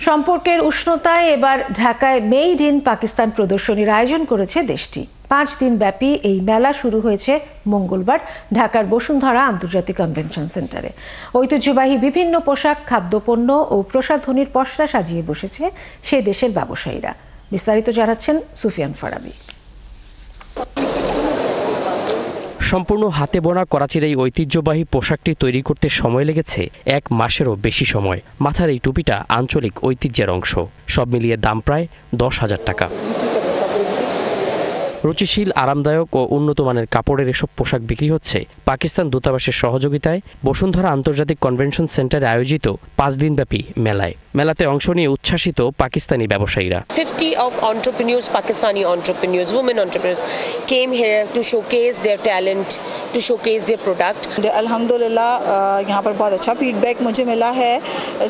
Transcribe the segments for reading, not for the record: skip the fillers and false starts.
সম্পর্কের উষ্ণতায় এবার ঢাকায় মেড ইন পাকিস্তান প্রদর্শনীর আয়োজন করেছে দেশটি। 5 দিন ব্যাপী এই মেলা শুরু হয়েছে মঙ্গলবার ঢাকার বসুন্ধরা আন্তর্জাতিক কনভেনশন সেন্টারে। ঐতিহ্যবাহী বিভিন্ন পোশাক, খাদ্যপণ্য ও প্রসাধনীর পসরা সাজিয়ে বসেছে সে দেশের ব্যবসায়ীরা। বিস্তারিত জানাচ্ছেন সুফিয়ান ফারাবি। সম্পূর্ণ হাতে বোনা করাচির এই ঐতিহ্যবাহী পোশাকটি তৈরি করতে সময় লেগেছে 1 মাসেরও বেশি সময়। মাথার এই টুপিটা আঞ্চলিক ঐতিহ্যের অংশ। সব মিলিয়ে দাম প্রায় 10,000 টাকা। রুচিশীল, আরামদায়ক ও উন্নত মানের কাপড়ের এসব পোশাক বিক্রি হচ্ছে পাকিস্তান দূতাবাসের সহযোগিতায় বসুন্ধরা আন্তর্জাতিক কনভেনশন সেন্টারে আয়োজিত 5 দিনব্যাপী মেলায়। মেলাতে অংশ নিয়ে উচ্ছ্বাসিত পাকিস্তানি ব্যবসায়ীরা। 50 of entrepreneurs, Pakistani entrepreneurs, women entrepreneurs came here to showcase their talent, to showcase their product. अल्हम्दुलिल्लाह यहाँ पर बहुत अच्छा फीडबैक मुझे मिला है।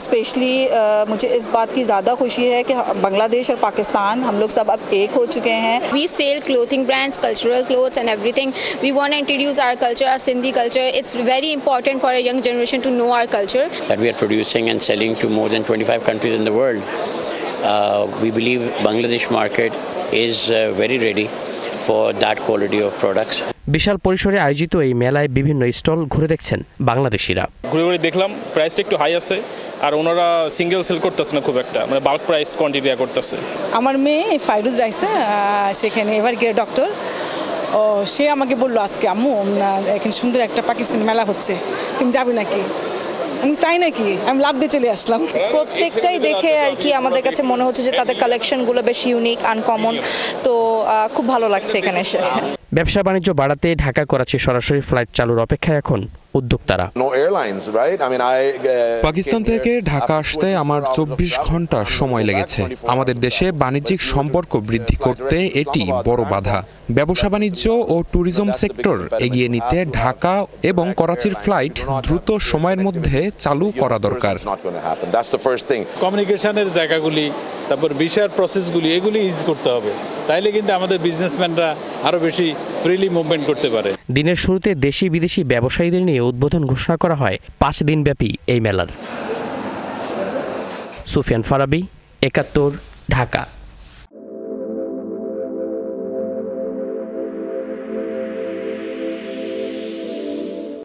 स्पेशली मुझे इस बात की ज़्यादा खुशी है कि बांग्लादेश और पाकिस्तान हम लोग सब अब एक हो चुके हैं। We sell clothing brands, cultural clothes and everything. We want to introduce our culture, our Sindhi culture. It's very important for a young generation to know our culture. That we are producing and selling to more than 25 countries in the world. We believe Bangladesh market is very ready for that quality of products. বিশাল পরিসরে আয়োজিত এই মেলায় বিভিন্ন stall ঘুরে দেখছেন বাংলাদেশিরা। ঘুরে দেখলাম প্রাইসটা একটু হাই আছে, আর ওনারা সিঙ্গেল সেল করতেছে না খুব একটা, মানে বাল্ক প্রাইস কোয়ান্টিটি করতেছে। আমার মেয়ে ফাইরুজ রাইসে সেখানে এবার গিয়ে ডক্টর ও সে আমাকে বললো আজকে আম্মু এখানে সুন্দর একটা পাকিস্তানি মেলা হচ্ছে, তুমি যাবে নাকি? আমি তাই নাকি, আমি লাভ দিয়ে চলে আসলাম। প্রত্যেকটাই দেখে আর কি আমাদের কাছে মনে হচ্ছে যে তাদের কালেকশনগুলো বেশ ইউনিক, আনকমন। তো খুব ভালো লাগছে এখানে এসে। ব্যবসা বাণিজ্য বাড়াতে ঢাকা করাচি সরাসরি ফ্লাইট চালুর অপেক্ষায় এখন উদ্যোক্তারা। পাকিস্তান থেকে ঢাকা আসতে আমার 24 ঘন্টা সময় লেগেছে। আমাদের দেশে বাণিজ্যিক সম্পর্ক বৃদ্ধি করতে এটি বড় বাধা। ব্যবসা বাণিজ্য ও ট্যুরিজম সেক্টর এগিয়ে নিতে ঢাকা এবং করাচির ফ্লাইট দ্রুত সময়ের মধ্যে চালু করা দরকার। কমিউনিকেশনের জায়গাগুলি, তারপর ভিসার প্রসেসগুলি, এগুলি ইজি করতে হবে, তাইলে কিন্তু আমাদের বিজনেসম্যানরা আরো বেশি ফ্রিলি মুভমেন্ট করতে পারে। দিনের শুরুতে দেশি বিদেশি ব্যবসায়ীদের নিয়ে উদ্বোধন ঘোষণা করা হয় 5 দিনব্যাপী এই মেলার। সুফিয়ান ফারাবি, 71, ঢাকা।